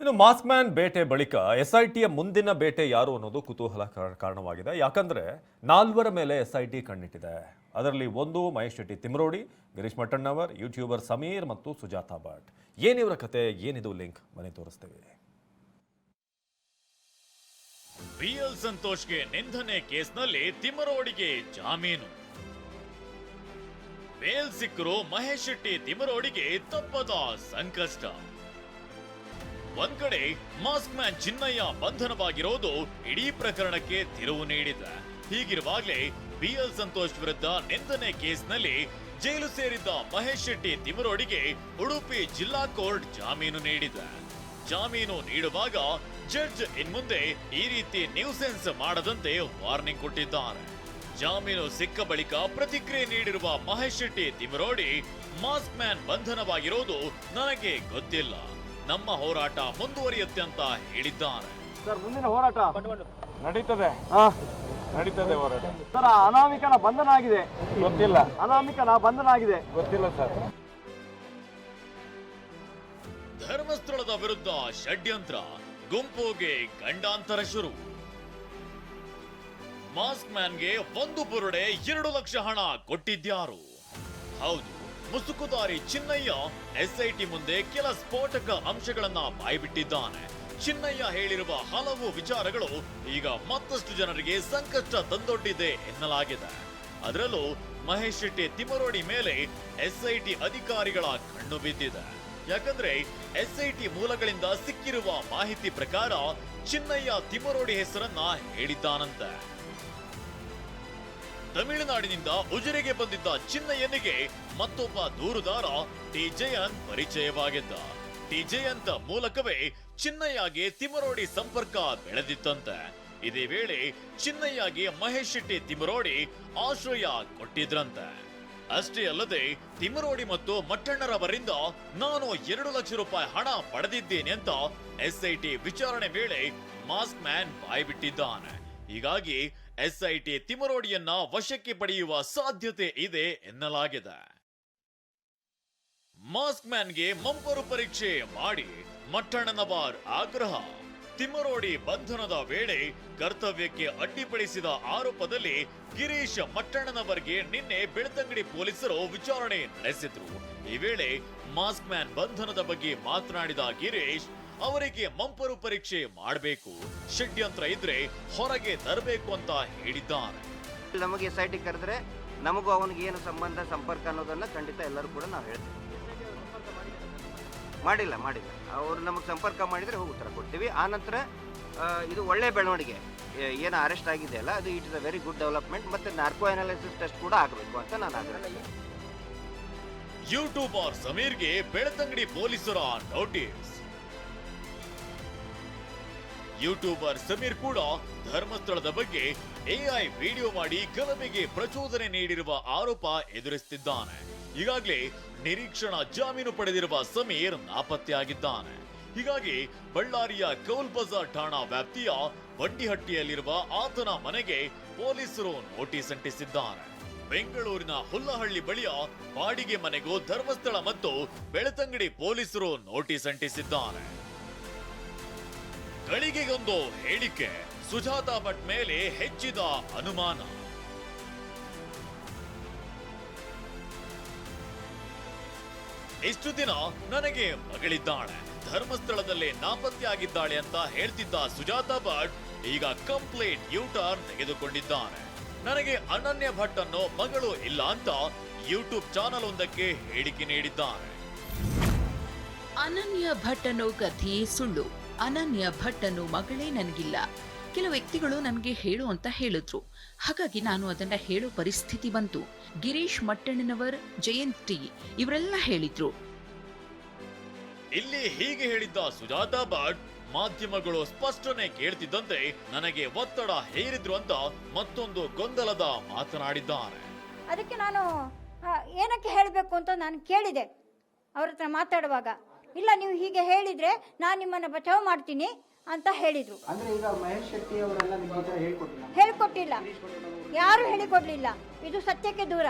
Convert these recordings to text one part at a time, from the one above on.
ಇನ್ನು mask man ಬೇಟೆ ಬಳಿಕ ಎಸ್ಐಟಿಯ ಮುಂದಿನ ಬೇಟೆ ಯಾರು ಅನ್ನೋದು ಕುತೂಹಲ ಕಾರಣವಾಗಿದೆ. ಯಾಕಂದ್ರೆ 4 ಮೇಲೆ ಎಸ್ಐಟಿ ಕಣ್ಣಿಟ್ಟಿದೆ. ಅದರಲ್ಲಿ ಒಂದು ಮಹೇಶ್ ಶೆಟ್ಟಿ ತಿಮ್ರೋಡಿ, ಗಿರೀಶ್ ಮಟ್ಟಣ್ಣವರ್, ಯೂಟ್ಯೂಬರ್ ಸಮೀರ್ ಮತ್ತು ಸುಜಾತಾ ಭಟ್. ಏನಿವರ ಕತೆ, ಏನಿದು ಲಿಂಕ್, ಮನೆ ತೋರಿಸ್ತೇವೆ. ಬಿಎಲ್ ಸಂತೋಷ್ಗೆ ನಿಂದನೆ ಕೇಸ್ನಲ್ಲಿ ತಿಮರೋಡಿಗೆ ಜಾಮೀನು. ಬೇಲ್ ಸಿಕ್ಕರು ಮಹೇಶ್ ಶೆಟ್ಟಿ ತಿಮರೋಡಿಗೆ ತಪ್ಪದ ಸಂಕಷ್ಟ. ಒಂದ್ ಕಡೆ ಮಾಸ್ಕ್ ಮ್ಯಾನ್ ಚಿನ್ನಯ್ಯ ಬಂಧನವಾಗಿರೋದು ಇಡೀ ಪ್ರಕರಣಕ್ಕೆ ತಿರುವು ನೀಡಿದೆ. ಹೀಗಿರುವಾಗಲೇ ಬಿಎಲ್ ಸಂತೋಷ್ ವಿರುದ್ಧ ನಿಂದನೆ ಕೇಸ್ನಲ್ಲಿ ಜೈಲು ಸೇರಿದ್ದ ಮಹೇಶ್ ಶೆಟ್ಟಿ ತಿಮರೋಡಿಗೆ ಉಡುಪಿ ಜಿಲ್ಲಾ ಕೋರ್ಟ್ ಜಾಮೀನು ನೀಡಿದೆ. ಜಾಮೀನು ನೀಡುವಾಗ ಜಡ್ಜ್ ಇನ್ಮುಂದೆ ಈ ರೀತಿ ನ್ಯೂಸೆನ್ಸ್ ಮಾಡದಂತೆ ವಾರ್ನಿಂಗ್ ಕೊಟ್ಟಿದ್ದಾರೆ. ಜಾಮೀನು ಸಿಕ್ಕ ಬಳಿಕ ಪ್ರತಿಕ್ರಿಯೆ ನೀಡಿರುವ ಮಹೇಶ್ ಶೆಟ್ಟಿ ತಿಮರೋಡಿ, ಮಾಸ್ಕ್ ಮ್ಯಾನ್ ಬಂಧನವಾಗಿರೋದು ನನಗೆ ಗೊತ್ತಿಲ್ಲ, ನಮ್ಮ ಹೋರಾಟ ಮುಂದುವರಿಯುತ್ತೆ ಅಂತ ಹೇಳಿದ್ದಾರೆ. ಸರ್, ಮುಂದಿನ ಹೋರಾಟ ನಡೀತದೆ ಹೋರಾಟ. ಸರ್, ಅನಾಮಿಕನ ಬಂಧನ ಆಗಿದೆ, ಗೊತ್ತಿಲ್ಲ. ಅನಾಮಿಕನ ಬಂಧನ ಆಗಿದೆ, ಗೊತ್ತಿಲ್ಲ ಸರ್. ಧರ್ಮಸ್ಥಳದ ವಿರುದ್ಧ ಷಡ್ಯಂತ್ರ, ಗುಂಪುಗೆ ಗಂಡಾಂತರ ಶುರು. ಮಾಸ್ಕ್ ಮ್ಯಾನ್ಗೆ 1 ಬುರುಡೆ 2 ಲಕ್ಷ ಹಣ ಕೊಟ್ಟಿದ್ಯಾರು? ಹೌದು, ಮುಸುಕುದಾರಿ ಚಿನ್ನಯ್ಯ ಎಸ್ಐಟಿ ಮುಂದೆ ಕೆಲ ಸ್ಫೋಟಕ ಅಂಶಗಳನ್ನ ಬಾಯ್ಬಿಟ್ಟಿದ್ದಾನೆ. ಚಿನ್ನಯ್ಯ ಹೇಳಿರುವ ಹಲವು ವಿಚಾರಗಳು ಈಗ ಮತ್ತಷ್ಟು ಜನರಿಗೆ ಸಂಕಷ್ಟ ತಂದೊಡ್ಡಿದೆ ಎನ್ನಲಾಗಿದೆ. ಅದರಲ್ಲೂ ಮಹೇಶ್ ಶೆಟ್ಟಿ ತಿಮರೋಡಿ ಮೇಲೆ ಎಸ್ಐಟಿ ಅಧಿಕಾರಿಗಳ ಕಣ್ಣು ಬಿದ್ದಿದೆ. ಯಾಕಂದ್ರೆ ಎಸ್ಐಟಿ ಮೂಲಗಳಿಂದ ಸಿಕ್ಕಿರುವ ಮಾಹಿತಿ ಪ್ರಕಾರ ಚಿನ್ನಯ್ಯ ತಿಮರೋಡಿ ಹೆಸರನ್ನ ಹೇಳಿದ್ದಾನಂತೆ. ತಮಿಳುನಾಡಿನಿಂದ ಉಜಿರೆಗೆ ಬಂದಿದ್ದ ಚಿನ್ನಯ್ಯನಿಗೆ ಮತ್ತೊಬ್ಬ ದೂರುದಾರ ಟಿ ಜಯಂತ್ ಪರಿಚಯವಾಗಿದ್ದ. ಟಿ ಜಯಂತ್ ಮೂಲಕವೇ ಚಿನ್ನಯ್ಯಗೆ ತಿಮರೋಡಿ ಸಂಪರ್ಕ ಬೆಳೆದಿತ್ತಂತೆ. ಇದೇ ವೇಳೆ ಚಿನ್ನಯ್ಯಗೆ ಮಹೇಶ್ ಶೆಟ್ಟಿ ತಿಮರೋಡಿ ಆಶ್ರಯ ಕೊಟ್ಟಿದ್ರಂತೆ. ಅಷ್ಟೇ ಅಲ್ಲದೆ ತಿಮರೋಡಿ ಮತ್ತು ಮಟ್ಟಣ್ಣರವರಿಂದ ನಾನು 2 ಲಕ್ಷ ರೂಪಾಯಿ ಹಣ ಪಡೆದಿದ್ದೇನೆ ಅಂತ ಎಸ್ಐಟಿ ವಿಚಾರಣೆ ವೇಳೆ ಮಾಸ್ಕ್ ಮ್ಯಾನ್ ಬಾಯ್ಬಿಟ್ಟಿದ್ದಾನೆ. ಹೀಗಾಗಿ ಎಸ್ಐಟಿ ತಿಮರೋಡಿಯನ್ನ ವಶಕ್ಕೆ ಪಡೆಯುವ ಸಾಧ್ಯತೆ ಇದೆ ಎನ್ನಲಾಗಿದೆ. ಮಾಸ್ಕ್ ಮ್ಯಾನ್ಗೆ ಮಂಪರು ಪರೀಕ್ಷೆ ಮಾಡಿ ಮಟ್ಟಣ್ಣನವರ್ ಆಗ್ರಹ. ತಿಮರೋಡಿ ಬಂಧನದ ವೇಳೆ ಕರ್ತವ್ಯಕ್ಕೆ ಅಡ್ಡಿಪಡಿಸಿದ ಆರೋಪದಲ್ಲಿ ಗಿರೀಶ್ ಮಟ್ಟಣ್ಣನವರ್ಗೆ ನಿನ್ನೆ ಬೆಳ್ತಂಗಡಿ ಪೊಲೀಸರು ವಿಚಾರಣೆ ನಡೆಸಿದ್ರು. ಈ ವೇಳೆ ಮಾಸ್ಕ್ ಮ್ಯಾನ್ ಬಂಧನದ ಬಗ್ಗೆ ಮಾತನಾಡಿದ ಗಿರೀಶ್, ಅವರಿಗೆ ಮಂಪರು ಪರೀಕ್ಷೆ ಮಾಡಬೇಕು, ಷಡ್ಯಂತ್ರ ಇದ್ರೆ ಹೊರಗೆ ತರಬೇಕು ಅಂತ ಹೇಳಿದ್ದಾರೆ. ನಮಗೆ ಎಸ್ಐಟಿ ಕರೆದ್ರೆ ನಮಗೂ ಅವನಿಗೆ ಏನು ಸಂಬಂಧ ಸಂಪರ್ಕ ಅನ್ನೋದನ್ನ ಖಂಡಿತ ಎಲ್ಲರೂ ಕೂಡ ನಾವು ಹೇಳ್ತೀವಿ. ಮಾಡಿಲ್ಲ ಅವರು ನಮಗೆ ಸಂಪರ್ಕ ಮಾಡಿದರೆ ಹೋಗಿ ಉತ್ತರ ಕೊಡ್ತೀವಿ. ಆನಂತರ ಇದು ಒಳ್ಳೆ ಬೆಳವಣಿಗೆ, ಏನು ಅರೆಸ್ಟ್ ಆಗಿದೆಯಲ್ಲ ಅದು it is a very good development. ಮತ್ತೆ ನಾರ್ಕೋ ಅನಾಲಿಸಿಸ್ ಟೆಸ್ಟ್ ಕೂಡ ಆಗಬೇಕು ಅಂತ ನಾನು ಆಗ್ರಹಿಸ್ತೀನಿ. ಯೂಟ್ಯೂಬರ್ ಸಮೀರ್ಗೆ ಬೆಳ್ತಂಗಡಿ ಪೊಲೀಸರ ನೋಟಿಸ್. ಯೂಟ್ಯೂಬರ್ ಸಮೀರ್ ಕೂಡ ಧರ್ಮಸ್ಥಳದ ಬಗ್ಗೆ ಎಐ ವಿಡಿಯೋ ಮಾಡಿ ಗಲಭೆಗೆ ಪ್ರಚೋದನೆ ನೀಡಿರುವ ಆರೋಪ ಎದುರಿಸುತ್ತಿದ್ದಾನೆ. ಈಗಾಗಲೇ ನಿರೀಕ್ಷಣಾ ಜಾಮೀನು ಪಡೆದಿರುವ ಸಮೀರ್ ನಾಪತ್ತೆಯಾಗಿದ್ದಾನೆ. ಹೀಗಾಗಿ ಬಳ್ಳಾರಿಯ ಕೌಲ್ ಬಜಾರ್ ಠಾಣಾ ವ್ಯಾಪ್ತಿಯ ಬಂಡಿಹಟ್ಟಿಯಲ್ಲಿರುವ ಆತನ ಮನೆಗೆ ಪೊಲೀಸರು ನೋಟಿಸ್ ಅಂಟಿಸಿದ್ದಾರೆ. ಬೆಂಗಳೂರಿನ ಹುಲ್ಲಹಳ್ಳಿ ಬಳಿಯ ಬಾಡಿಗೆ ಮನೆಗೂ ಧರ್ಮಸ್ಥಳ ಮತ್ತು ಬೆಳ್ತಂಗಡಿ ಪೊಲೀಸರು ನೋಟಿಸ್ ಅಂಟಿಸಿದ್ದಾರೆ. ಗಳಿಗೆಗೊಂದು ಹೇಳಿಕೆ, ಸುಜಾತಾ ಭಟ್ ಮೇಲೆ ಹೆಚ್ಚಿದ ಅನುಮಾನ. ಇಷ್ಟು ದಿನ ನನಗೆ ಮಗಳಿದ್ದಾಳೆ, ಧರ್ಮಸ್ಥಳದಲ್ಲೇ ನಾಪತ್ತೆಯಾಗಿದ್ದಾಳೆ ಅಂತ ಹೇಳ್ತಿದ್ದ ಸುಜಾತಾ ಭಟ್ ಈಗ ಕಂಪ್ಲೀಟ್ ಯೂಟರ್ನ್ ತೆಗೆದುಕೊಂಡಿದ್ದಾನೆ. ನನಗೆ ಅನನ್ಯ ಭಟ್ ಅನ್ನೋ ಮಗಳು ಇಲ್ಲ ಅಂತ ಯೂಟ್ಯೂಬ್ ಚಾನಲ್ ಒಂದಕ್ಕೆ ಹೇಳಿಕೆ ನೀಡಿದ್ದಾರೆ. ಅನನ್ಯ ಭಟ್ ಅನ್ನೋ ಕಥೆ ಸುಳ್ಳು. ಅನನ್ಯ ಭಟ್ ಅನ್ನೋ ಮಗಳೇ ನನಗಿಲ್ಲ. ಕೆಲವು ವ್ಯಕ್ತಿಗಳು ನನಗೆ ಹೇಳು ಅಂತ ಹೇಳಿದ್ರು, ಹಾಗಾಗಿ ನಾನು ಅದನ್ನ ಹೇಳೋ ಪರಿಸ್ಥಿತಿ ಬಂತು. ಗಿರೀಶ್ ಮಟ್ಟಣ್ಣನವರ್, ಜಯಂತ್ ಟಿ ಇವರೆಲ್ಲ ಹೇಳಿದ್ರು. ಇಲ್ಲಿ ಹೀಗೆ ಹೇಳಿದ್ದ ಸುಜಾತಾ ಭಟ್ ಮಾಧ್ಯಮಗಳು ಸ್ಪಷ್ಟನೆ ಕೇಳ್ತಿದ್ದಂತೆ ನನಗೆ ಒತ್ತಡ ಹೇರಿದ್ರು ಅಂತ ಮತ್ತೊಂದು ಗೊಂದಲದ ಮಾತನಾಡಿದ್ದಾರೆ. ಅದಕ್ಕೆ ನಾನು ಏನಕ್ಕೆ ಹೇಳಬೇಕು ಅಂತ ನಾನು ಕೇಳಿದೆ ಅವ್ರ ಹತ್ರ ಮಾತಾಡುವಾಗ. ಇಲ್ಲ, ನೀವು ಹೀಗೆ ಹೇಳಿದ್ರೆ ನಾನು ನಿಮ್ಮನ್ನ ಬಚಾವ್ ಮಾಡ್ತೀನಿ ಅಂತ ಹೇಳಿದ್ರು. ಅಂದ್ರೆ ಈಗ ಮಹೇಶ್ ಶೆಟ್ಟಿ ಅವರೆಲ್ಲ ನಿಮಗೆ ಹೇಳ್ಕೊಟ್ಟಿಲ್ಲ? ಹೇಳ್ಕೊಟ್ಟಿಲ್ಲ, ಯಾರು ಹೇಳಿಕೊಡ್ಲಿಲ್ಲ. ಇದು ಸತ್ಯಕ್ಕೆ ದೂರ.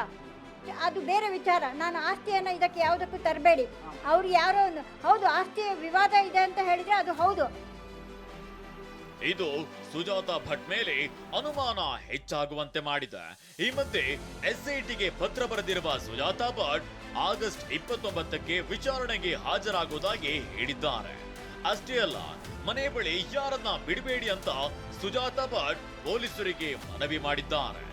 ಅದು ಬೇರೆ ವಿಚಾರ. ನಾನು ಆಸ್ತಿಯನ್ನು ಇದಕ್ಕೆ ಯಾವುದಕ್ಕೂ ತರಬೇಡಿ. ಅವ್ರು ಯಾರೋ ಹೌದು ಆಸ್ತಿ ವಿವಾದ ಇದೆ ಅಂತ ಹೇಳಿದ್ರೆ ಅದು ಹೌದು. ಇದು ಸುಜಾತಾ ಭಟ್ ಮೇಲೆ ಅನುಮಾನ ಹೆಚ್ಚಾಗುವಂತೆ ಮಾಡಿದೆ. ಈ ಮಧ್ಯೆ ಎಸ್ಐಟಿಗೆ ಪತ್ರ ಬರೆದಿರುವ ಸುಜಾತಾ ಭಟ್ ಆಗಸ್ಟ್ 29ಕ್ಕೆ ವಿಚಾರಣೆಗೆ ಹಾಜರಾಗುವುದಾಗಿ ಹೇಳಿದ್ದಾರೆ. ಅಷ್ಟೇ ಅಲ್ಲ, ಮನೆ ಬಳಿ ಯಾರನ್ನ ಬಿಡಬೇಡಿ ಅಂತ ಸುಜಾತಾ ಭಟ್ ಪೊಲೀಸರಿಗೆ ಮನವಿ ಮಾಡಿದ್ದಾರೆ.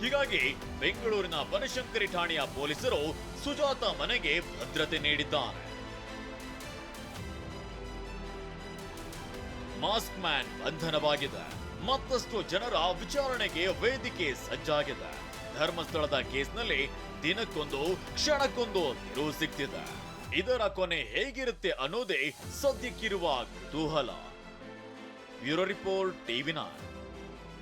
ಹೀಗಾಗಿ ಬೆಂಗಳೂರಿನ ಬನಶಂಕರಿ ಠಾಣೆಯ ಪೊಲೀಸರು ಸುಜಾತಾ ಮನೆಗೆ ಭದ್ರತೆ ನೀಡಿದ್ದಾರೆ. ಮಾಸ್ಕ್ ಮ್ಯಾನ್ ಬಂಧನವಾಗಿದೆ. ಮತ್ತಷ್ಟು ಜನರ ವಿಚಾರಣೆಗೆ ವೇದಿಕೆ ಸಜ್ಜಾಗಿದೆ. ಧರ್ಮಸ್ಥಳದ ಕೇಸ್ನಲ್ಲಿ ದಿನಕ್ಕೊಂದು ಕ್ಷಣಕ್ಕೊಂದು ತಿರುವು ಸಿಗ್ತಿದೆ. ಇದರ ಕೊನೆ ಹೇಗಿರುತ್ತೆ ಅನ್ನೋದೇ ಸದ್ಯಕ್ಕಿರುವ ಕುತೂಹಲ. Bureau report, TV9.